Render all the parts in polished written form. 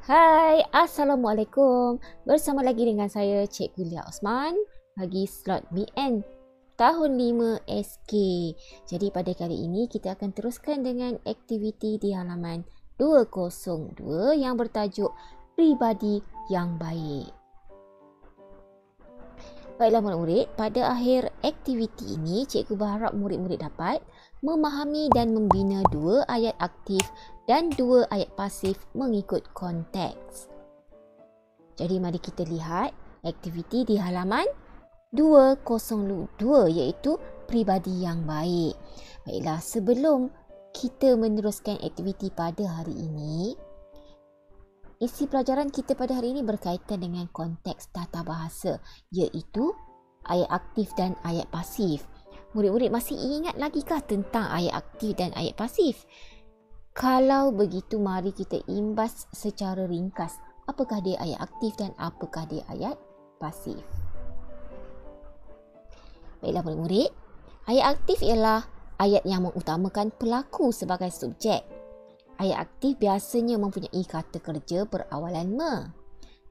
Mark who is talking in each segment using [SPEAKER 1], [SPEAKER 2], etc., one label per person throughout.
[SPEAKER 1] Hai, Assalamualaikum. Bersama lagi dengan saya Cikgu Lia Osman bagi slot BN tahun 5 SK. Jadi pada kali ini kita akan teruskan dengan aktiviti di halaman 202 yang bertajuk Pribadi yang Baik. Baiklah murid-murid, pada akhir aktiviti ini cikgu berharap murid-murid dapat memahami dan membina dua ayat aktif dan dua ayat pasif mengikut konteks. Jadi mari kita lihat aktiviti di halaman 202 iaitu pribadi yang baik. Baiklah, sebelum kita meneruskan aktiviti pada hari ini, isi pelajaran kita pada hari ini berkaitan dengan konteks tata bahasa iaitu ayat aktif dan ayat pasif. Murid-murid masih ingat lagikah tentang ayat aktif dan ayat pasif? Kalau begitu, mari kita imbas secara ringkas apakah dia ayat aktif dan apakah dia ayat pasif. Baiklah murid-murid, ayat aktif ialah ayat yang mengutamakan pelaku sebagai subjek. Ayat aktif biasanya mempunyai kata kerja berawalan me.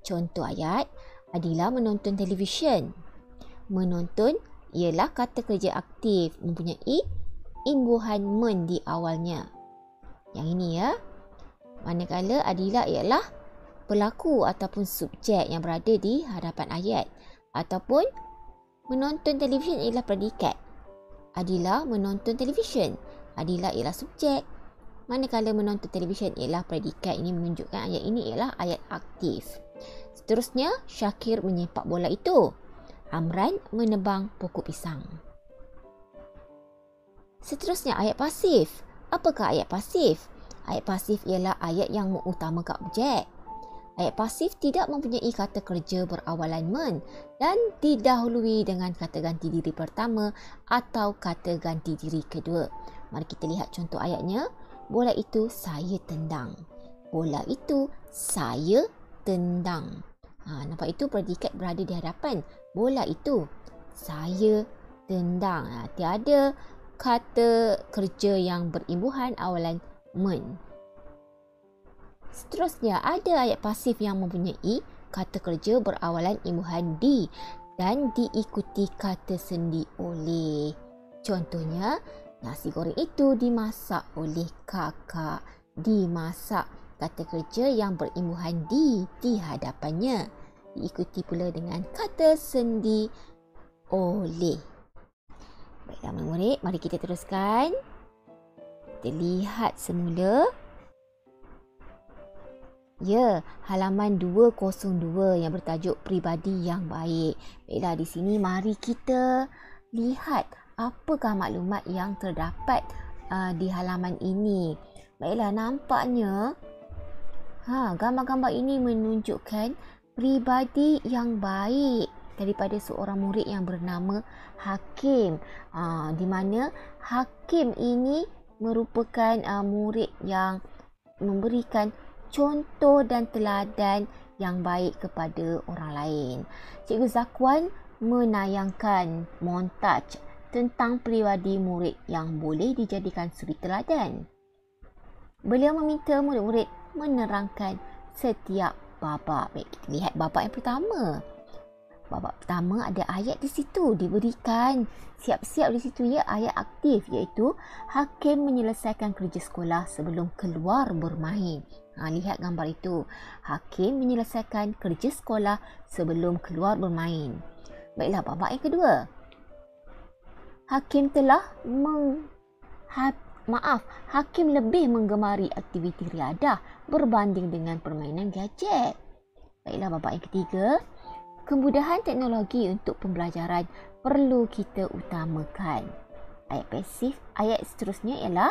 [SPEAKER 1] Contoh ayat, Adila menonton televisyen. Menonton ialah kata kerja aktif mempunyai imbuhan men di awalnya. Yang ini ya. Manakala Adila ialah pelaku ataupun subjek yang berada di hadapan ayat. Ataupun menonton televisyen ialah predikat. Adila menonton televisyen. Adila ialah subjek. Manakala menonton televisyen ialah predikat. Ini menunjukkan ayat ini ialah ayat aktif. Seterusnya, Syakir menyepak bola itu. Amran menebang pokok pisang. Seterusnya, ayat pasif. Apakah ayat pasif? Ayat pasif ialah ayat yang mengutamakan objek. Ayat pasif tidak mempunyai kata kerja berawalan men dan didahului dengan kata ganti diri pertama atau kata ganti diri kedua. Mari kita lihat contoh ayatnya. Bola itu saya tendang. Bola itu saya tendang. Nampak itu predikat berada di hadapan. Bola itu saya tendang. Tiada kata kerja yang berimbuhan awalan men. Seterusnya, ada ayat pasif yang mempunyai kata kerja berawalan imbuhan di dan diikuti kata sendi oleh. Contohnya, nasi goreng itu dimasak oleh kakak. Dimasak, kata kerja yang berimbuhan di hadapannya. Diikuti pula dengan kata sendi oleh. Baiklah murid, mari kita teruskan. Kita lihat semula. Ya, halaman 202 yang bertajuk Pribadi yang Baik. Baiklah, di sini mari kita lihat apakah maklumat yang terdapat di halaman ini. Baiklah, nampaknya gambar-gambar ini menunjukkan pribadi yang baik daripada seorang murid yang bernama Hakim. Di mana Hakim ini merupakan murid yang memberikan contoh dan teladan yang baik kepada orang lain. Cikgu Zakwan menayangkan montaj tentang pribadi murid yang boleh dijadikan suri teladan. Beliau meminta murid-murid menerangkan setiap babak. Baik, kita lihat babak yang pertama. Babak pertama ada ayat di situ diberikan. Siap-siap di situ ya, ayat aktif iaitu Hakim menyelesaikan kerja sekolah sebelum keluar bermain. Lihat gambar itu. Hakim menyelesaikan kerja sekolah sebelum keluar bermain. Baiklah, babak yang kedua. Hakim Hakim lebih menggemari aktiviti riadah berbanding dengan permainan gadget. Baiklah, babak yang ketiga. Kemudahan teknologi untuk pembelajaran perlu kita utamakan. Ayat pasif, ayat seterusnya ialah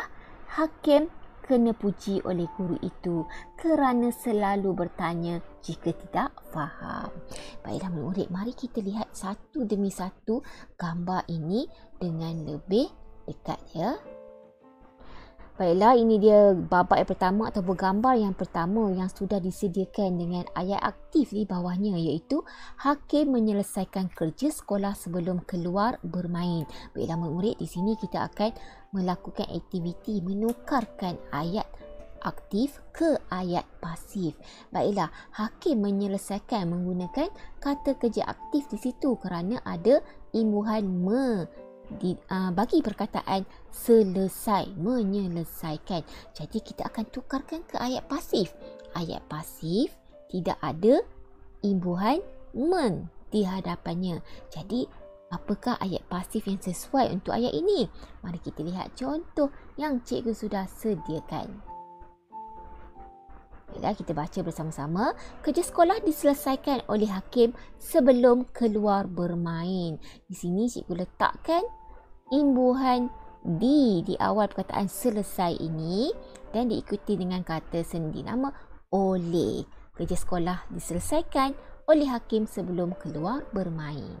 [SPEAKER 1] Hakim kena puji oleh guru itu kerana selalu bertanya jika tidak faham. Baiklah murid, mari kita lihat satu demi satu gambar ini dengan lebih dekat ya. Baiklah, ini dia babak yang pertama atau gambar yang pertama yang sudah disediakan dengan ayat aktif di bawahnya iaitu Hakim menyelesaikan kerja sekolah sebelum keluar bermain. Baiklah murid-murid, di sini kita akan melakukan aktiviti menukarkan ayat aktif ke ayat pasif. Baiklah, Hakim menyelesaikan menggunakan kata kerja aktif di situ kerana ada imbuhan bagi perkataan selesai, menyelesaikan. Jadi kita akan tukarkan ke ayat pasif. Ayat pasif tidak ada imbuhan men di hadapannya. Jadi apakah ayat pasif yang sesuai untuk ayat ini? Mari kita lihat contoh yang cikgu sudah sediakan. Baiklah, kita baca bersama-sama. Kerja sekolah diselesaikan oleh Hakim sebelum keluar bermain. Di sini cikgu letakkan imbuhan di awal perkataan selesai ini dan diikuti dengan kata sendi nama oleh. Kerja sekolah diselesaikan oleh Hakim sebelum keluar bermain.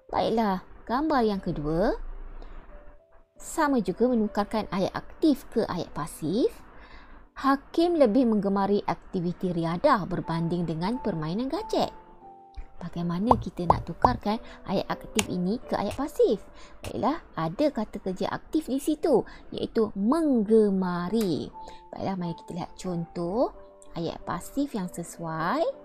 [SPEAKER 1] Baiklah, gambar yang kedua sama juga menukarkan ayat aktif ke ayat pasif. Hakim lebih menggemari aktiviti riadah berbanding dengan permainan gadget. Bagaimana kita nak tukarkan ayat aktif ini ke ayat pasif? Baiklah, ada kata kerja aktif di situ, iaitu menggemari. Baiklah, mari kita lihat contoh ayat pasif yang sesuai.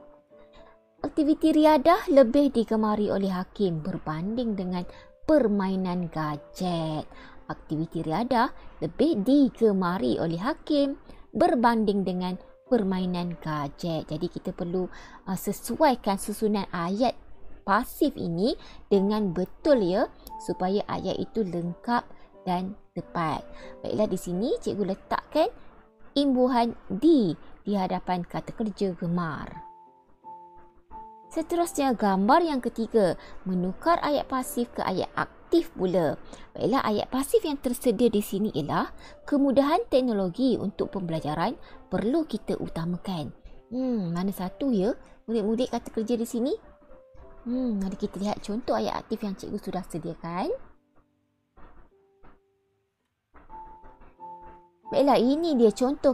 [SPEAKER 1] Aktiviti riadah lebih digemari oleh Hakim berbanding dengan permainan gadget. Aktiviti riadah lebih digemari oleh Hakim berbanding dengan permainan gadget. Jadi kita perlu sesuaikan susunan ayat pasif ini dengan betul ya, supaya ayat itu lengkap dan tepat. Baiklah, di sini cikgu letakkan imbuhan di hadapan kata kerja gemar. Seterusnya, gambar yang ketiga, menukar ayat pasif ke ayat aktif pula. Baiklah, ayat pasif yang tersedia di sini ialah kemudahan teknologi untuk pembelajaran perlu kita utamakan. Mana satu ya murid-murid kata kerja di sini? Mari kita lihat contoh ayat aktif yang cikgu sudah sediakan. Baiklah, ini dia contoh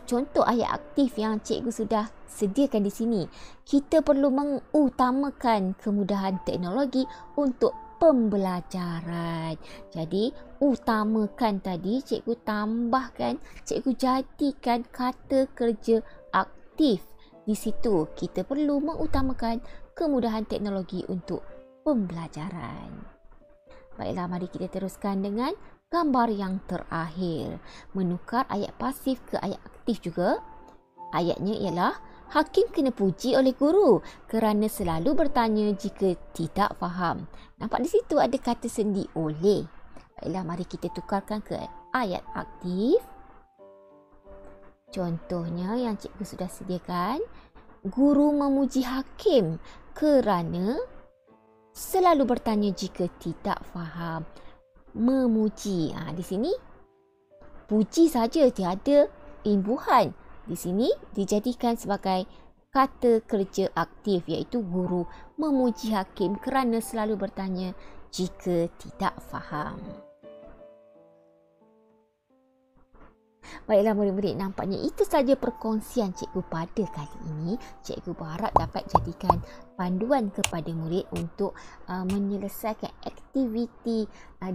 [SPEAKER 1] contoh ayat aktif yang cikgu sudah sediakan di sini. Kita perlu mengutamakan kemudahan teknologi untuk pembelajaran. Jadi, utamakan tadi cikgu tambahkan, cikgu jadikan kata kerja aktif di situ. Kita perlu mengutamakan kemudahan teknologi untuk pembelajaran. Baiklah, mari kita teruskan dengan gambar yang terakhir. Menukar ayat pasif ke ayat aktif juga. Ayatnya ialah Hakim kena puji oleh guru kerana selalu bertanya jika tidak faham. Nampak di situ ada kata sendi oleh. Baiklah, mari kita tukarkan ke ayat aktif. Contohnya yang cikgu sudah sediakan. Guru memuji Hakim kerana selalu bertanya jika tidak faham. Memuji. Di sini puji saja, tiada imbuhan. Di sini dijadikan sebagai kata kerja aktif, iaitu guru memuji Hakim kerana selalu bertanya jika tidak faham. Baiklah murid-murid, nampaknya itu saja perkongsian cikgu pada kali ini. Cikgu berharap dapat jadikan panduan kepada murid untuk menyelesaikan aktiviti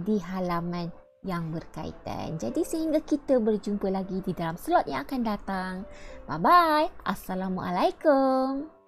[SPEAKER 1] di halaman yang berkaitan. Jadi sehingga kita berjumpa lagi di dalam slot yang akan datang. Bye-bye. Assalamualaikum.